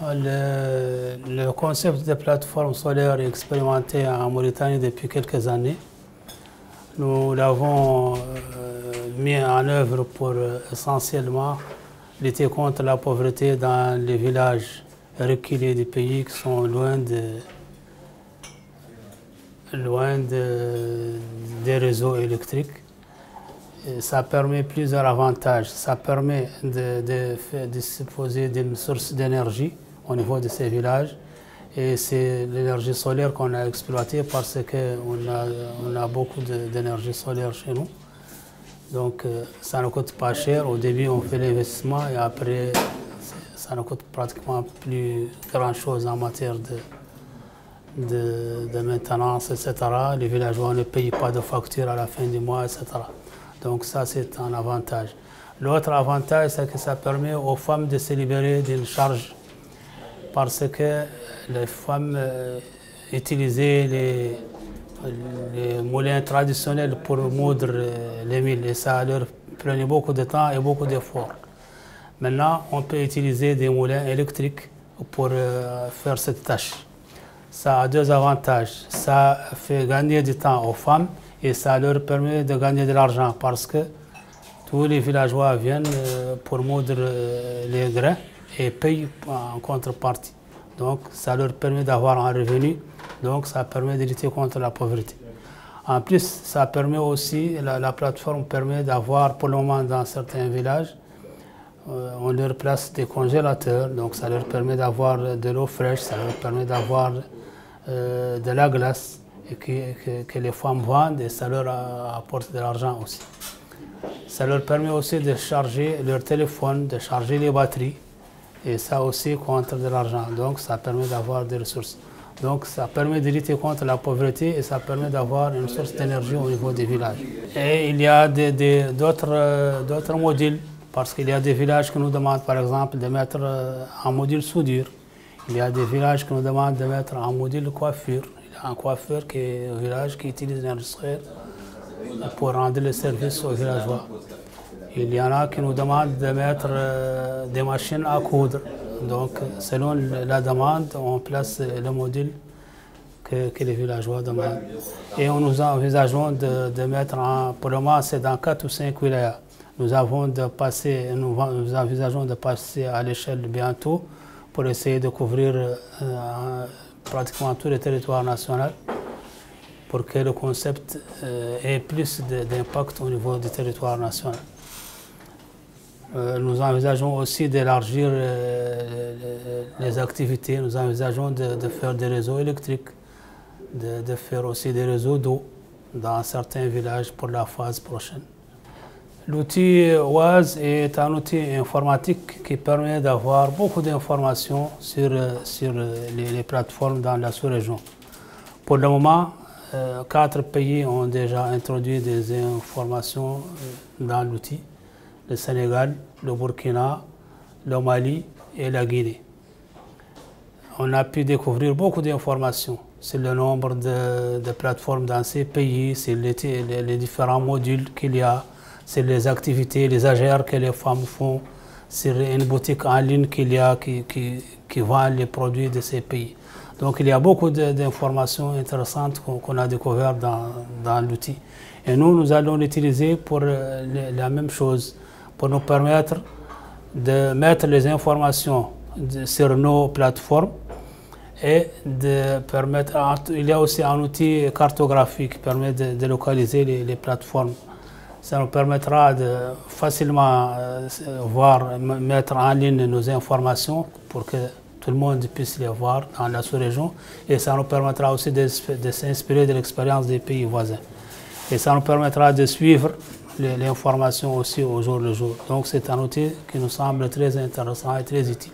Le concept de plateforme solaire est expérimenté en Mauritanie depuis quelques années. Nous l'avons mis en œuvre pour essentiellement lutter contre la pauvreté dans les villages reculés du pays qui sont loin des réseaux électriques. Et ça permet plusieurs avantages. Ça permet de disposer d'une source d'énergie au niveau de ces villages. Et c'est l'énergie solaire qu'on a exploitée parce qu'on a beaucoup d'énergie solaire chez nous. Donc ça ne coûte pas cher. Au début, on fait l'investissement et après, ça ne coûte pratiquement plus grand-chose en matière de maintenance, etc. Les villageois ne payent pas de facture à la fin du mois, etc. Donc ça, c'est un avantage. L'autre avantage, c'est que ça permet aux femmes de se libérer d'une charge parce que les femmes utilisaient les moulins traditionnels pour moudre les milles et ça leur prenait beaucoup de temps et beaucoup d'efforts. Maintenant, on peut utiliser des moulins électriques pour faire cette tâche. Ça a deux avantages. Ça fait gagner du temps aux femmes et ça leur permet de gagner de l'argent parce que tous les villageois viennent pour moudre les grains et payent en contrepartie. Donc ça leur permet d'avoir un revenu, donc ça permet de lutter contre la pauvreté. En plus, ça permet aussi, la plateforme permet d'avoir, pour le moment dans certains villages, on leur place des congélateurs, donc ça leur permet d'avoir de l'eau fraîche, ça leur permet d'avoir de la glace et que les femmes vendent et ça leur apporte de l'argent aussi. Ça leur permet aussi de charger leur téléphone, de charger les batteries et ça aussi contre de l'argent. Donc ça permet d'avoir des ressources. Donc ça permet de lutter contre la pauvreté et ça permet d'avoir une source d'énergie au niveau des villages. Et il y a d'autres modules parce qu'il y a des villages qui nous demandent par exemple de mettre un module soudure. Il y a des villages qui nous demandent de mettre un module coiffure. Il y a un coiffeur qui est au village qui utilise l'énergie solaire pour rendre le service aux villageois. Il y en a qui nous demandent de mettre des machines à coudre. Donc, selon la demande, on place le module que les villageois demandent. Et nous envisageons de mettre, pour le moment, c'est dans 4 ou 5 wilayas. Nous envisageons de passer à l'échelle bientôt pour essayer de couvrir pratiquement tout le territoire national pour que le concept ait plus d'impact au niveau du territoire national. Nous envisageons aussi d'élargir les activités, nous envisageons de faire des réseaux électriques, de faire aussi des réseaux d'eau dans certains villages pour la phase prochaine. L'outil WAZ est un outil informatique qui permet d'avoir beaucoup d'informations sur les plateformes dans la sous-région. Pour le moment, 4 pays ont déjà introduit des informations dans l'outil. Le Sénégal, le Burkina, le Mali et la Guinée. On a pu découvrir beaucoup d'informations sur le nombre de plateformes dans ces pays, sur les différents modules qu'il y a, sur les activités, les AGR que les femmes font, sur une boutique en ligne qu'il y a qui vend les produits de ces pays. Donc il y a beaucoup d'informations intéressantes qu'on a découvertes dans l'outil. Et nous allons l'utiliser pour la même chose, pour nous permettre de mettre les informations sur nos plateformes et de permettre, il y a aussi un outil cartographique qui permet de localiser les plateformes. Ça nous permettra de facilement mettre en ligne nos informations pour que tout le monde puisse les voir dans la sous-région et ça nous permettra aussi de s'inspirer de l'expérience des pays voisins. Et ça nous permettra de suivre l'information aussi au jour le jour. Donc c'est un outil qui nous semble très intéressant et très utile.